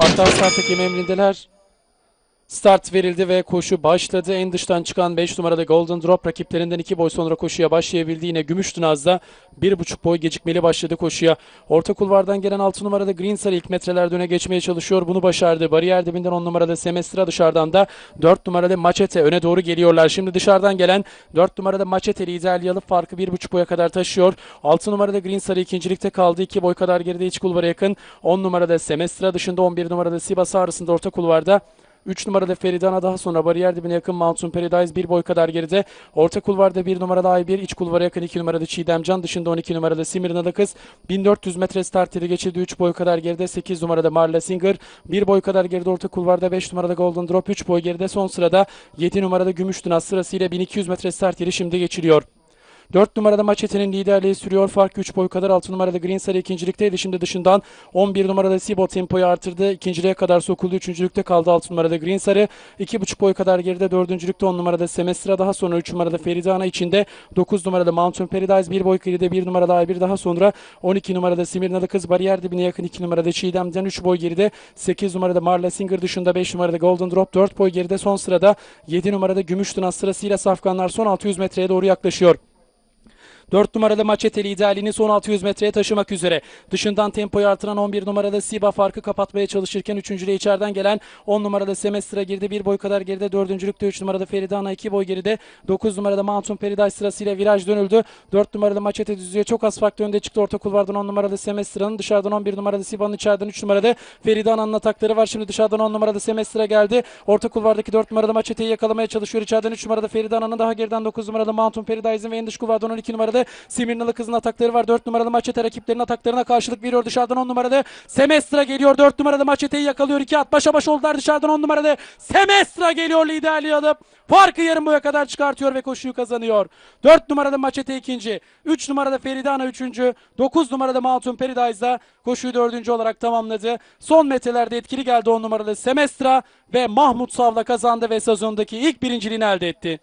Hatta start hakem emrindeler. Start verildi ve koşu başladı. En dıştan çıkan 5 numarada Golden Drop rakiplerinden 2 boy sonra koşuya başlayabildi. Yine Gümüştünaz'da 1,5 boy gecikmeli başladı koşuya. Orta kulvardan gelen 6 numarada Green Sarı ilk metrelerde öne geçmeye çalışıyor. Bunu başardı. Bariyer dibinden 10 numarada Semestra, dışarıdan da 4 numarada Machete öne doğru geliyorlar. Şimdi dışarıdan gelen 4 numarada Machete liderliği alıp farkı 1,5 boya kadar taşıyor. 6 numarada Green Sarı ikincilikte kaldı. 2 boy kadar geride iç kulvara yakın. 10 numarada Semestra, dışında 11 numarada Sivas arasında orta kulvarda. 3 numarada Feridana, daha sonra bariyer dibine yakın Mountain Paradise 1 boy kadar geride. Orta kulvarda 1 numarada Ay1, iç kulvara yakın 2 numarada Çiğdemcan, dışında 12 numarada Simirnalı Kız. 1400 metre start yeri geçildi, 3 boy kadar geride. 8 numarada Marla Singer 1 boy kadar geride orta kulvarda. 5 numarada Golden Drop 3 boy geride. Son sırada 7 numarada Gümüştünaz sırasıyla 1200 metre start yeri şimdi geçiliyor. 4 numarada Machete'nin liderliği sürüyor. Fark 3 boy kadar. 6 numarada Green Sarı ikincilikteydi. Şimdi dışından 11 numarada Sibo tempoyu artırdı. İkinciliğe kadar sokuldu. Üçüncülükte kaldı 6 numarada Green Sarı. 2,5 boy kadar geride. Dördüncülükte 10 numarada Semestra. Daha sonra 3 numarada Feridana içinde. 9 numarada Mountain Paradise 1 boy geride. 1 numarada A1. Daha sonra 12 numarada Simirnalı Kız bariyer dibine yakın. 2 numarada Çiğdem'den 3 boy geride. 8 numarada Marla Singer dışında. 5 numarada Golden Drop 4 boy geride. Son sırada 7 numarada Gümüştünaz sırasıyla safkanlar son 600 metreye doğru yaklaşıyor. 4 numaralı Machete liderliğini son 600 metreye taşımak üzere. Dışından tempoyu artıran 11 numaralı Siba farkı kapatmaya çalışırken 3. içeriden gelen 10 numarada Semestra girdi. 1 boy kadar geride. 4. 3 numarada Feridana 2 boy geride. 9 numarada Mountain Paradise sırasıyla viraj dönüldü. 4 numaralı Machete düzlüğe çok az farklı önde çıktı. Orta kulvardan 10 numarada Semestra'nın, dışarıdan 11 numarada Siba'nın, içeriden 3 numarada Feridana'nın atakları var. Şimdi dışarıdan 10 numarada Semestra geldi. Orta kulvardaki 4 numarada Machete'yi yakalamaya çalışıyor. İçeriden 3 numarada Feridana'nın, daha geriden 9 numarada Mountain Paradise'ın ve en dış kulvardan 12 numarada Simirnalı Kız'ın atakları var. 4 numaralı Machete rakiplerinin ataklarına karşılık veriyor. Dışarıdan 10 numarada Semestra geliyor. 4 numaralı Machete'yi yakalıyor. 2 at başa baş oldular. Dışarıdan 10 numarada Semestra geliyor, liderliği alıp farkı yarım boya kadar çıkartıyor ve koşuyu kazanıyor. 4 numarada Machete ikinci. 3 numarada Feridana üçüncü. 9 numarada Mountain Paradise'da koşuyu dördüncü olarak tamamladı. Son metrelerde etkili geldi 10 numaralı Semestra ve Mahmut Savla kazandı ve sezondaki ilk birinciliğini elde etti.